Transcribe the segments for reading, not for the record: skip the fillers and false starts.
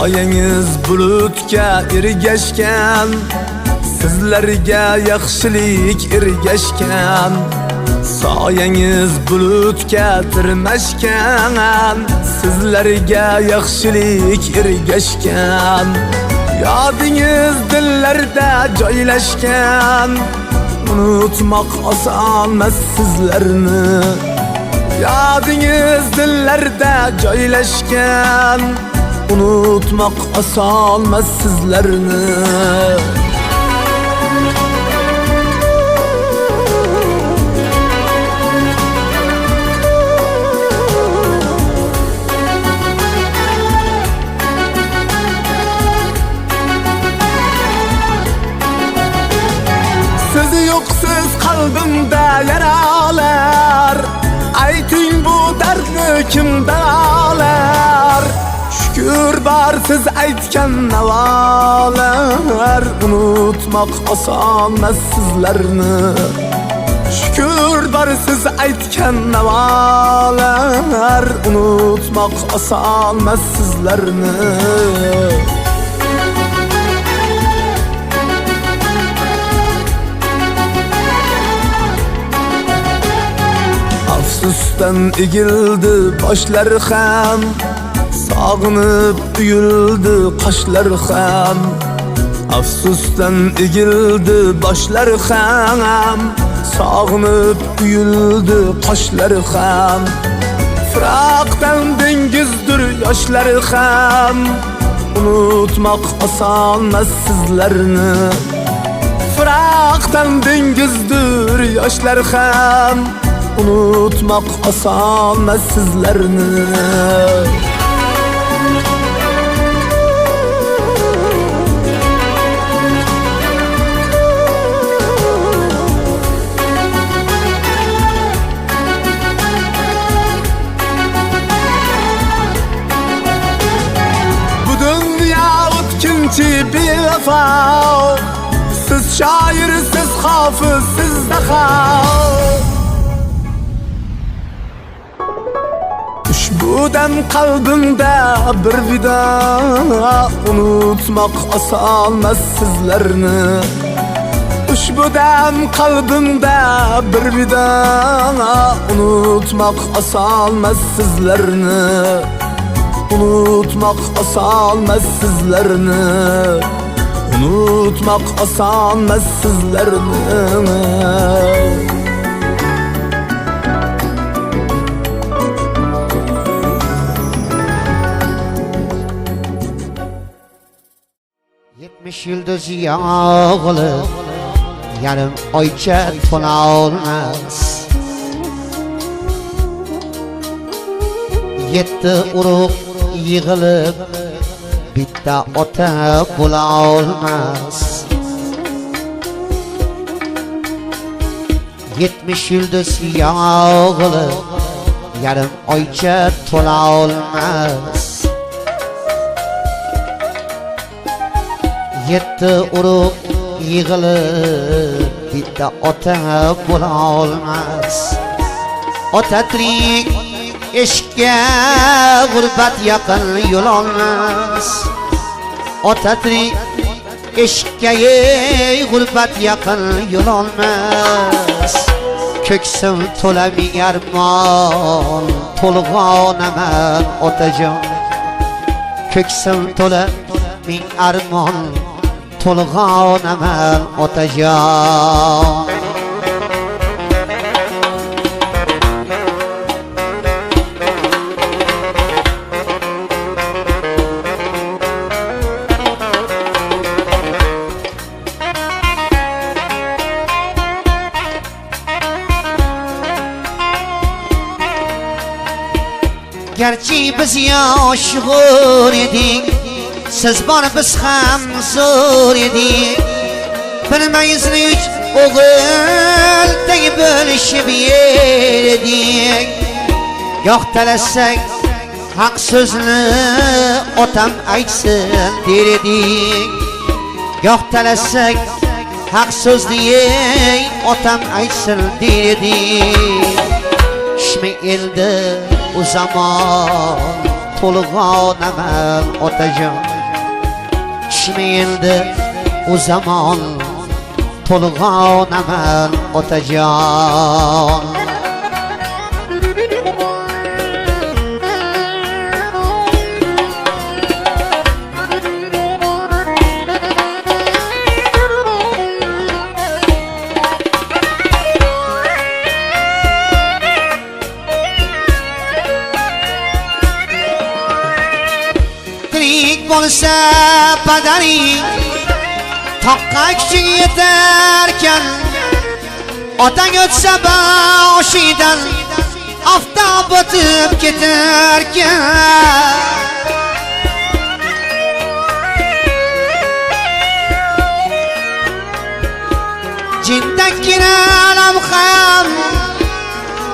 soyangiz bulutga ergashgan, sizlarga yaxshilik ergashgan. Soyangiz bulutga tirmashgan, sizlarga yaxshilik ergashgan. Yodingiz dillarda joylashgan, unutmoq osonmas sizlarni. Yodingiz dillarda joylashgan, unutmoq osonmas sizlarni. Siz yo'qsiz qalbimda yaralar, ayting bu dardni kim davolar? Shukr bor siz aytgan navolar, unutmoq osonmas sizlarni. Shukr bor siz aytgan navolar, unutmoq osonmas sizlarni. Afsusdan egildi boshlar ham, sog'inib uyuldi qoshlar ham. Afsusdan egildi boshlar ham, sog'inib uyuldi qoshlar ham. Firoqdan dengizdir yoshlar ham, unutmoq osonmas sizlarni. Firoqdan dengizdir yoshlar ham, unutmoq osonmas sizlarni. Bu dunyo o'tkinchi bevafo, siz shoir, siz hofiz, siz daho. Ushbu dam qalbimda bir vido, unutmoq osonmas sizlarni. Ushbu dam qalbimda bir vido, unutmoq osonmas sizlarni. Unutmoq osonmas sizlarni. Unutmoq osonmas sizlarni. Yetmiş yıldız yağılır, yarım oyça tola olmaz. Yetti urug' yig'ilib, bitta ota bo'la olmaz. 70 yıldız yağılır, yarım oycha tola olmaz. Yetti urug' yig'ilib, bitta ota bo'la olmaz. Ota tirik eshikka g'urbat yaqin yo'l olmas. Ota tirik eshikka g'urbat yaqin yo'l olmas. Ko'ksim to'la ming armon, to'lg'onaman otajon. Ko'ksim to'la ming armon, to'lg'onaman otajon. Gerçi biz yoshg'ur edik, siz bor biz ham zo'r edik. Bilmaymiz uch o'g'ildek bo'lishib yerdik. Yo'q talasak haq so'zni otam aytsin der edik. Yo'q talasak haq so'zni otam aytsin der edik. Shmi eldi o zaman to'lg'onaman otajon. Kishmayildi o zaman To'lg'onaman otajon. Tirik bo'lsa padaring toqqa kuching yetarkan, otang o'tsa boshidan oftob o'tib ketarkan. Jindakkina onam ham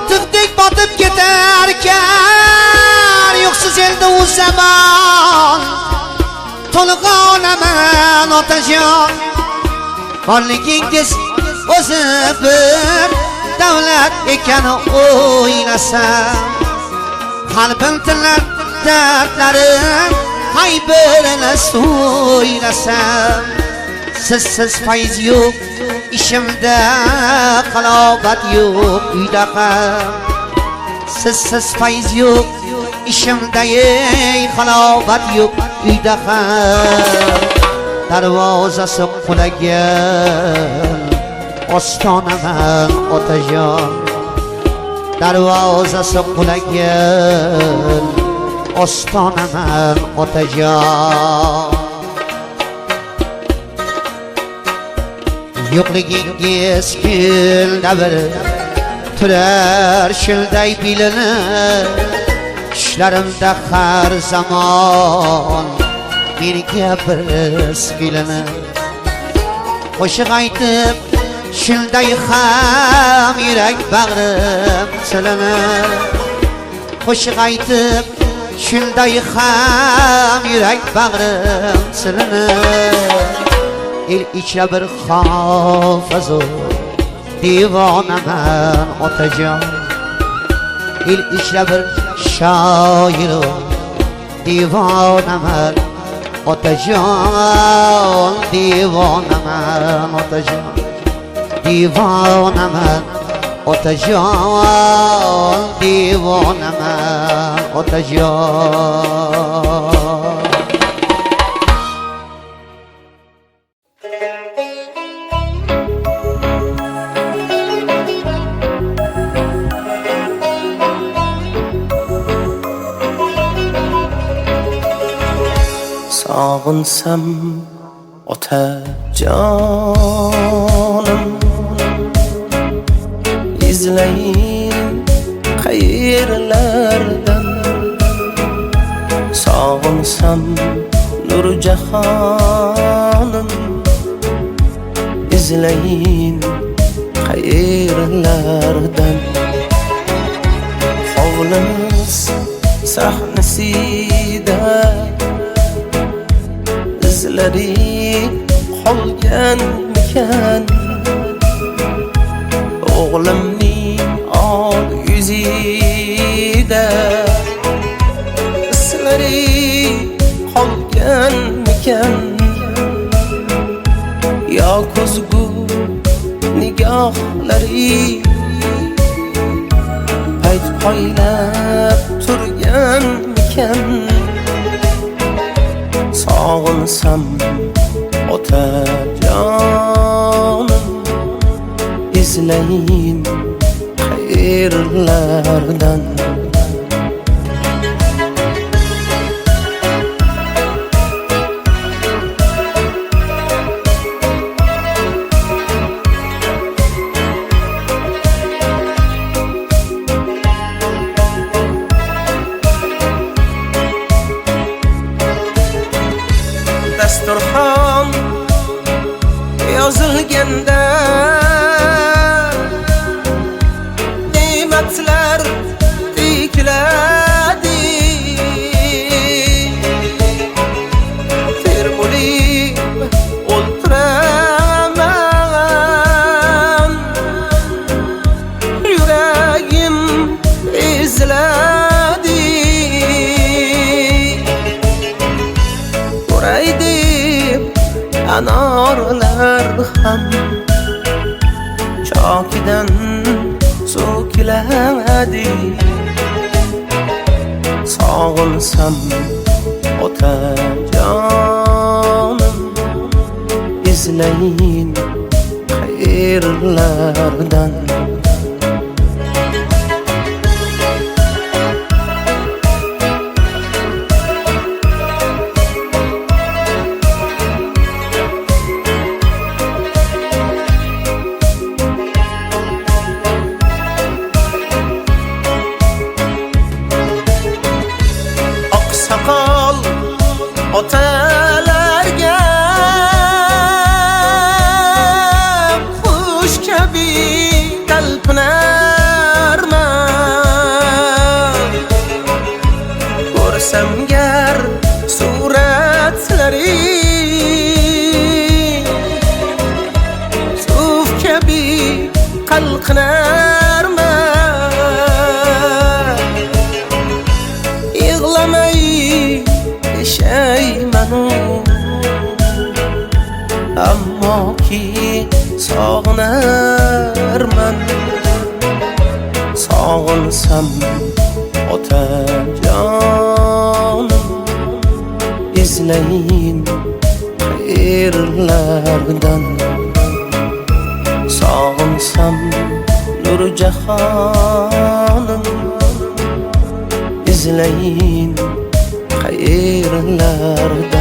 tig'dek botib ketarkan. Yo'qsiz endi u zamon To'lg'onaman otajon. Borligingiz o'zi bir davlat ekani o'ylasam, qalbim tilar dardlarim qaybirini so'ylasam. Sizsiz fayz yo'q ishimda, qalobat yo'q uyda ham. Sizsiz fayz yo'q ishimda, qalobat yo'q uyda ham. Darvozasi qulagan ostonaman otajon. Darvozasi qulagan ostonaman otajon. Yo'qligingiz kunda bir turar shilday bilinib, ishlarimda har zamon menga bir qilinib. Qo'shiq aytib shilday ham yurak bag'rim silinib. Qo'shiq aytib shilday ham yurak bag'rim silinib. El ichra bir hofizu divonaman otajon. El ichra bir shoiru divonaman otajon. Divonaman otajon. Divonaman otajon. Divonaman otajon. Sog'insam otajonim, izlayin qayerlardan. Sog'insam Nurjahonim, izlayin qayerlardan. Hovlimiz sahnasida izlari qolganmikan, o'g'limning ol yuzida izlari qolganmikan. Yo ko'zgu nigohlari payt poylab turganmikan. Sog'insam otajonim, izlayin qayerlardan. Dasturxon yozilganda ne'matlar tikladi. Termulib o'tiraman, yuragim izladi. Ko'ray deb ham chokidan so'kiladi. Sog'insam otajonim, izlayin xayrlardan. Oqsoqol otalarga xush kabi talpinarman. Ko'rsam gar suratlari, suf kabi qalqinarman. Yig'lamay yashaymanu, ammo ki sog'inarman. Sog'insam otajonim, izlayin xayrlardan. Sog'insam Nurjahonim, izlayin xayrlardan.